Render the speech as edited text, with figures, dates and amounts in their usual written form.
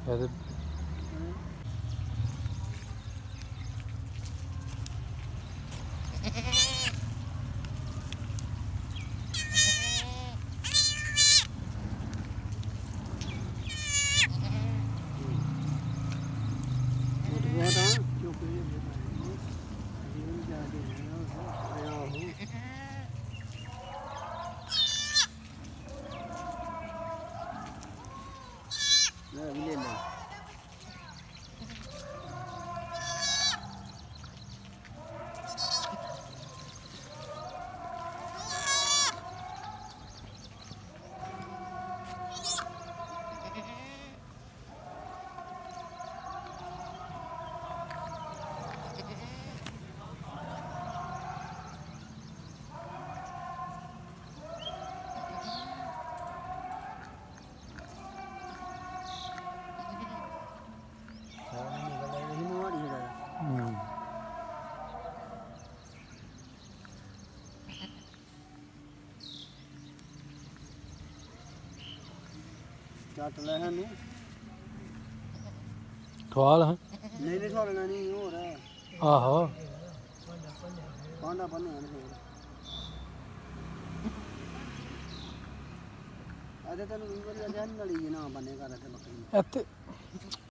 ਇਹਦੇ ਚੱਟ ਲੈ ਸਾਨੂੰ ਖਵਾਲ ਹਾਂ ਨਹੀਂ ਨਹੀਂ ਛੋੜਨਾ ਨਹੀਂ ਹੋਰ ਆਹੋ ਪਾਂਡਾ ਬੰਨਿਆ ਨਹੀਂ ਫੇਰ ਅਜੇ ਤੈਨੂੰ ਵੀ ਵਾਰੀ ਅਜੇ ਨਲੀ ਜੀ ਨਾ ਬੰਨੇ ਕਰ ਤੇ ਬੱਕਰੀ ਇੱਥੇ